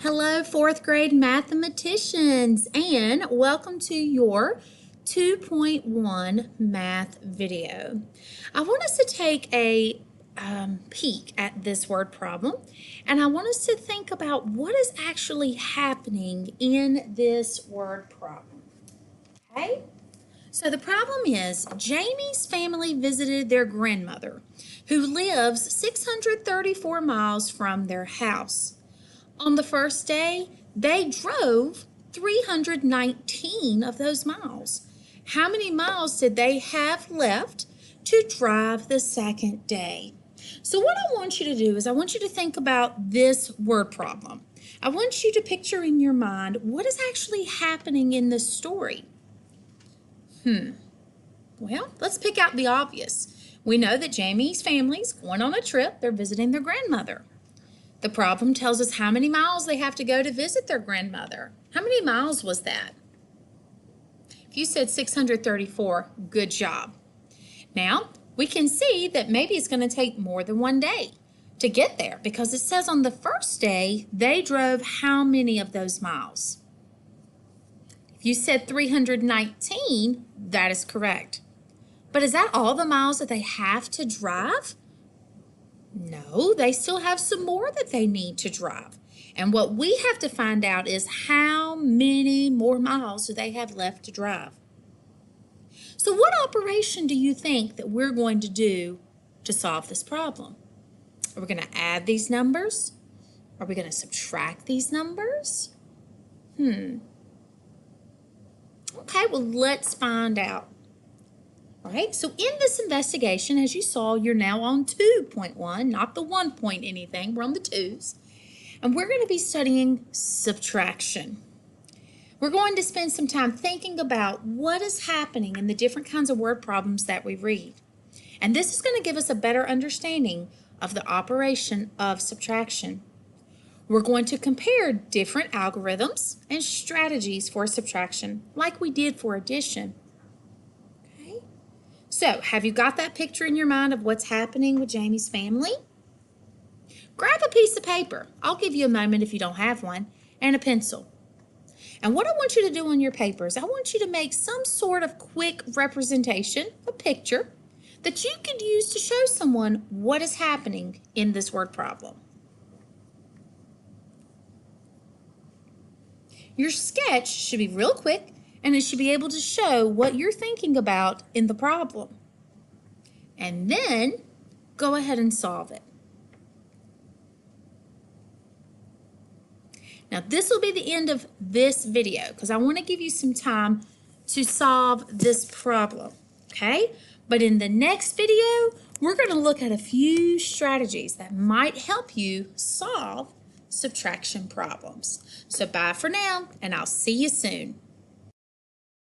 Hello, fourth grade mathematicians, and welcome to your 2.1 math video. I want us to take a peek at this word problem, and I want us to think about what is actually happening in this word problem. Okay? So the problem is Jamie's family visited their grandmother, who lives 634 miles from their house. On the first day, they drove 319 of those miles. How many miles did they have left to drive the second day? So what I want you to do is I want you to think about this word problem. I want you to picture in your mind what is actually happening in this story. Well, let's pick out the obvious. We know that Jamie's family's going on a trip. They're visiting their grandmother. The problem tells us how many miles they have to go to visit their grandmother. How many miles was that? If you said 634, good job. Now, we can see that maybe it's going to take more than one day to get there because it says on the first day they drove how many of those miles? If you said 319, that is correct. But is that all the miles that they have to drive? No, they still have some more that they need to drive. And what we have to find out is how many more miles do they have left to drive. So what operation do you think that we're going to do to solve this problem? Are we going to add these numbers? Are we going to subtract these numbers? Okay, well, let's find out. All right, so in this investigation, as you saw, you're now on 2.1, not the 1 point anything. We're on the 2s. And we're going to be studying subtraction. We're going to spend some time thinking about what is happening in the different kinds of word problems that we read. And this is going to give us a better understanding of the operation of subtraction. We're going to compare different algorithms and strategies for subtraction, like we did for addition. So, have you got that picture in your mind of what's happening with Jamie's family? Grab a piece of paper. I'll give you a moment if you don't have one, and a pencil. And what I want you to do on your papers, I want you to make some sort of quick representation, a picture, that you could use to show someone what is happening in this word problem. Your sketch should be real quick, and it should be able to show what you're thinking about in the problem. And then go ahead and solve it. Now this will be the end of this video because I want to give you some time to solve this problem, okay? But in the next video, we're going to look at a few strategies that might help you solve subtraction problems. So bye for now, and I'll see you soon.